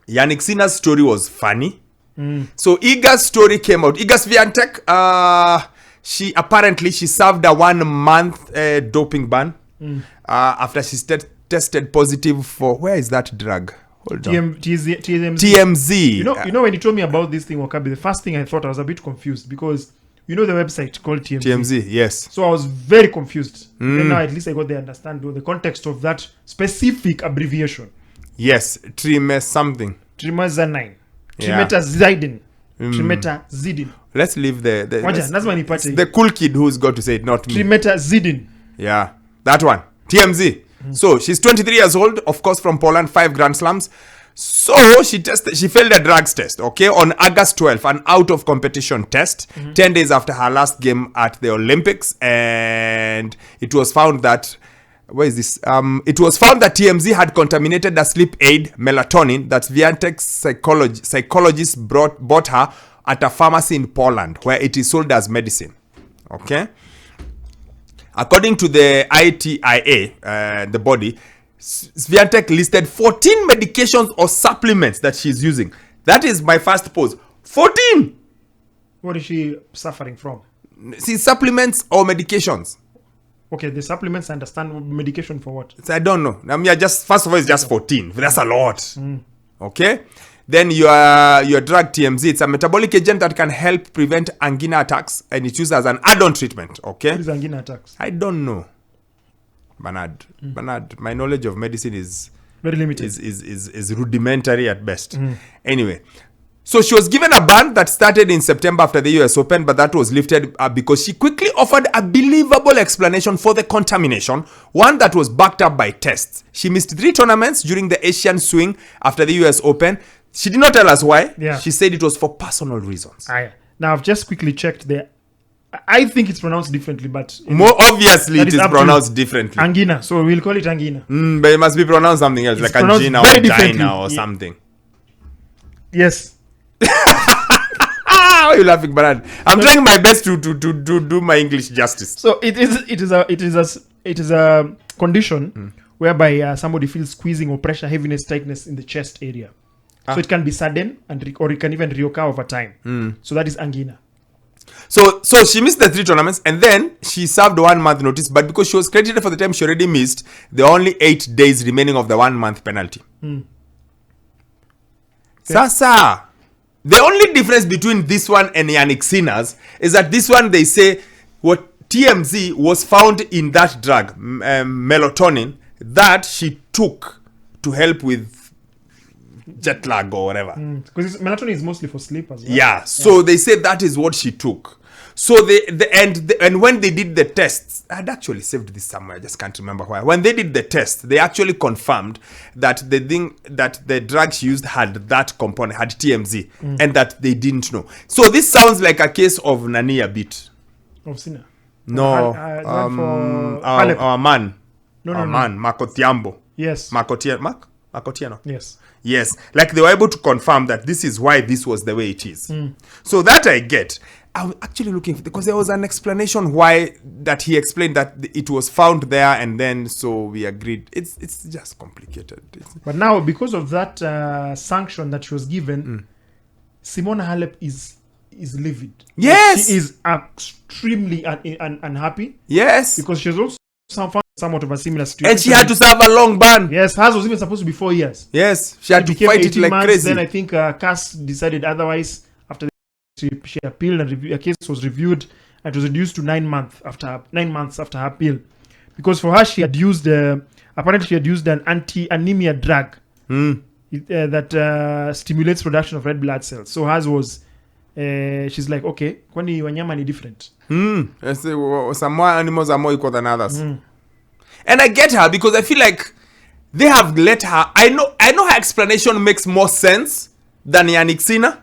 Yannick Sinner's story was funny. So Iga's story came out. Iga Swiatek, she served a 1 month doping ban after she tested positive for, where is that drug? Hold on. TMZ. You know when you told me about this thing, Wakabi, the first thing I thought, I was a bit confused because you know the website called TMZ. TMZ, yes. So I was very confused. And now at least I got the understand the context of that specific abbreviation. Yes, Trimetazidine. Trimetazidine. Trimetazidine. Let's leave the cool kid who's got to say it, not me. Trimetazidine. Yeah, that one. TMZ. So she's 23 years old, of course, from Poland, 5 Grand Slams. So she failed a drugs test, okay, on August 12th, an out of competition test, 10 days after her last game at the Olympics, and it was found that, where is this? It was found that TMZ had contaminated the sleep aid melatonin that Swiatek's psychologist bought her at a pharmacy in Poland, where it is sold as medicine, okay? According to the ITIA, the body, Swiatek listed 14 medications or supplements that she's using. That is my first pose. 14! What is she suffering from? See, supplements or medications. Okay, the supplements, I understand. Medication for what? I don't know. I mean, first of all, it's just 14. That's a lot. Okay? Then your drug TMZ, it's a metabolic agent that can help prevent angina attacks, and it's used as an add-on treatment. Okay? What is angina attacks? I don't know. Bernard, my knowledge of medicine is very limited. Is rudimentary at best. Anyway, so she was given a ban that started in September after the US Open, but that was lifted because she quickly offered a believable explanation for the contamination, one that was backed up by tests. She missed 3 tournaments during the Asian swing after the US Open. She did not tell us why. Yeah. She said it was for personal reasons. Now, I've just quickly checked there. I think it's pronounced differently, but more obviously it is pronounced differently. Angina, so we'll call it angina. But it must be pronounced something else, like angina or angina or something. Yes. Why are you laughing, Bernard? I'm trying my best to do my English justice. So it is a condition whereby somebody feels squeezing or pressure, heaviness, tightness in the chest area. So it can be sudden or it can even reoccur over time. So that is angina. So she missed the 3 tournaments, and then she served 1 month notice, but because she was credited for the time she already missed, there are only 8 days remaining of the 1 month penalty. Sasa, the only difference between this one and Yannick Sinner's is that this one, they say what TMZ was found in that drug, melatonin, that she took to help with jet lag or whatever. Because melatonin is mostly for sleep as well. Yeah, so they say that is what she took. So and when they did the tests, I'd actually saved this somewhere, I just can't remember why. When they did the test, they actually confirmed that the drug she used had that component, had TMZ, and that they didn't know. So this sounds like a case of Nani a bit. Of Sinner? No, our man. No. Marco Tiambo. Yes. Marco Tiano. Yes. Like they were able to confirm that this is why this was the way it is. So that I get. I was actually looking for, because there was an explanation why that he explained that it was found there, and then so we agreed. It's just complicated. But now, because of that sanction that she was given, Simona Halep is livid. Yes, she is extremely unhappy. Yes, because she's also somewhat of a similar situation, and she had to serve a long ban. Yes, hers was even supposed to be 4 years. Yes, she had to fight it like months, crazy. Then I think CAS decided otherwise after she appealed, and her case was reviewed, and it was reduced to 9 months after her appeal, because for her she had used apparently she had used an anti-anemia drug that stimulates production of red blood cells. So hers was she's like, okay, kwani wanyama ni different. Some more animals are more equal than others. And I get her, because I feel like they have let her. I know her explanation makes more sense than Yannick Sinner.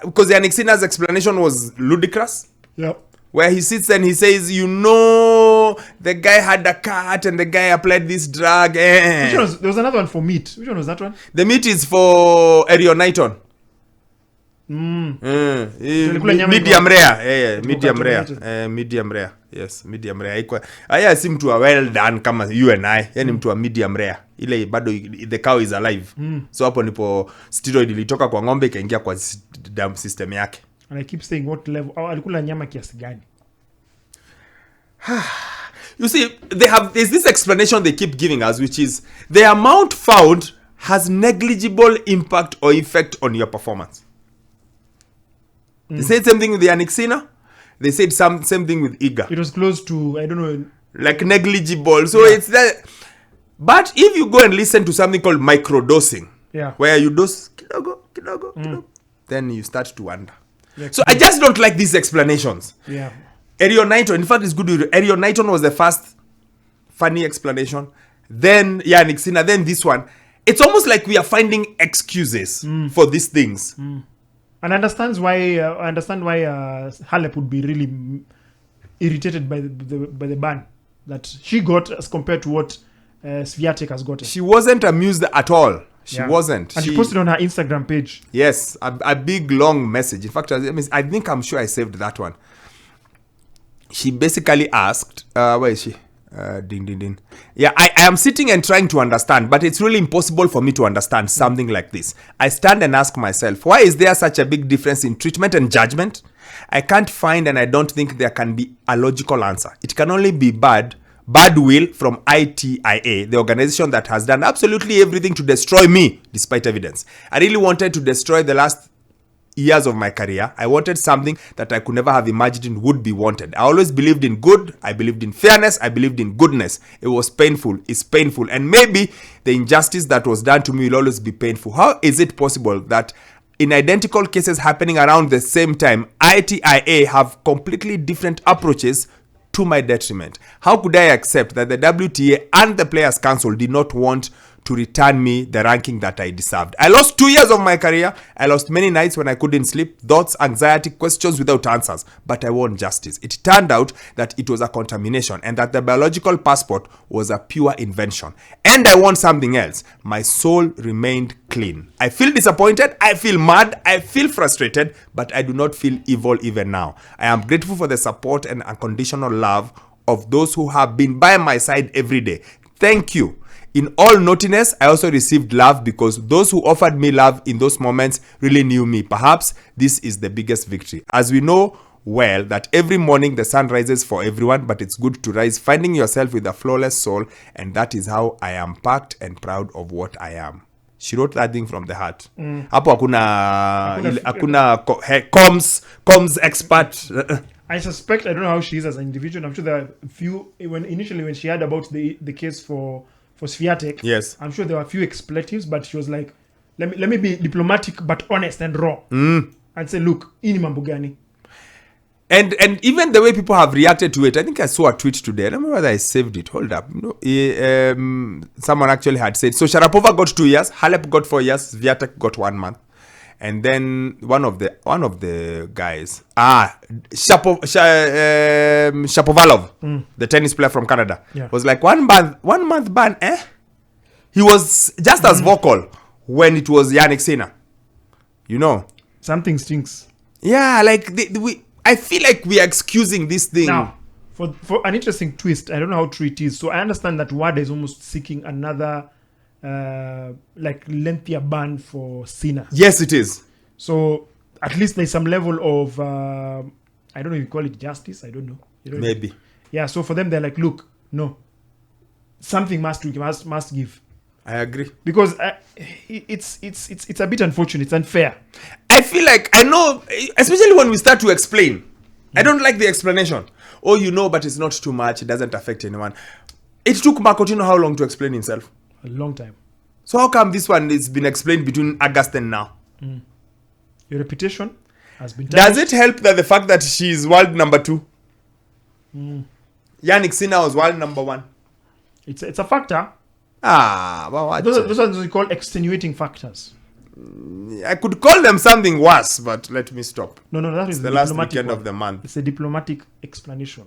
Because Yannick Sinner's explanation was ludicrous. Yep. Where he sits and he says, the guy had a cat and the guy applied this drug. There was another one for meat. Which one was that one? The meat is for Erioniton. Tulikula nyama medium iko- rare. Medium rare. carbonated. Medium rare. Yes, medium rare. Aya si mtu wa well done kama you and I. Yani mtu wa medium rare. Ile bado the cow is alive. So hapo ndipo steroid ilitoka kwa ng'ombe ikaingia kwa dam system yake. And I keep saying what level alikula nyama kiasi gani. You see, there's this explanation they keep giving us, which is the amount found has negligible impact or effect on your performance. They said same thing with the Anixina. They said same thing with Iga. It was close to, I don't know. Like negligible. So it's that. But if you go and listen to something called microdosing, Yeah. where you dose kidogo, then you start to wonder. Yeah. So I just don't like these explanations. Yeah. Erioniton, in fact, it's good. Erioniton was the first funny explanation. Then Nixina, then this one. It's almost like we are finding excuses for these things. And I understand why Halep would be really irritated by the ban that she got as compared to what Swiatek has gotten. She wasn't amused at all. She Yeah. wasn't. And she posted on her Instagram page. Yes, a big long message. In fact, I'm sure I saved that one. She basically asked, where is she? Ding. Yeah, I am sitting and trying to understand, but it's really impossible for me to understand something like this. I stand and ask myself, why is there such a big difference in treatment and judgment? I can't find, and I don't think there can be a logical answer. It can only be bad will from ITIA, the organization that has done absolutely everything to destroy me, despite evidence. I really wanted to destroy the last years of my career. I wanted something that I could never have imagined would be wanted. I always believed in good. I believed in fairness. I believed in goodness. It was painful. It's painful. And maybe the injustice that was done to me will always be painful. How is it possible that in identical cases happening around the same time, ITIA have completely different approaches to my detriment? How could I accept that the WTA and the Players Council did not want to return me the ranking that I deserved? I lost 2 years of my career. I lost many nights when I couldn't sleep, thoughts, anxiety, questions without answers. But I won justice. It turned out that it was a contamination and that the biological passport was a pure invention. And I won something else. My soul remained clean. I feel disappointed. I feel mad. I feel frustrated. But I do not feel evil even now. I am grateful for the support and unconditional love of those who have been by my side every day. Thank you. In all naughtiness, I also received love because those who offered me love in those moments really knew me. Perhaps this is the biggest victory. As we know well that every morning the sun rises for everyone, but it's good to rise finding yourself with a flawless soul, and that is how I am packed and proud of what I am. She wrote that thing from the heart. Hapo hakuna comms expert. I suspect, I don't know how she is as an individual. I'm sure there are a few, when she heard about the case for Swiatek, Yes. I'm sure there were a few expletives, but she was like, let me be diplomatic but honest and raw. And say, look, hii ni mambo gani? And even the way people have reacted to it, I think I saw a tweet today. I don't remember whether I saved it. Hold up. Someone actually had said, so Sharapova got 2 years, Halep got 4 years, Swiatek got 1 month. And then one of the guys, Shapovalov, the tennis player from Canada, was like 1 month ban. He was just as vocal when it was Jannik Sinner. You know, Something stinks. yeah, like I feel like we are excusing this thing. Now, for an interesting twist, I don't know how true it is. So I understand that WADA is almost seeking another like lengthier ban for Sinner. Yes, it is. So at least there's some level of I don't know if you call it justice. I don't know. You know. Maybe. Yeah. So for them, they're like, look, no, something must give, I agree. because it's a bit unfortunate. It's unfair. I feel like I know, especially when we start to explain. I don't like the explanation. Oh, you know, but it's not too much. It doesn't affect anyone. It took Marcotino how long to explain himself? A long time. So how come this one has been explained between August and now? Your reputation has been Does damaged. it help that the fact that she is world number 2? Jannik Sinner was world number 1. It's a factor. Well, Those are what we call extenuating factors. I could call them something worse, but let me stop. No, that is It's the the last diplomatic weekend one. of the month. It's a diplomatic explanation.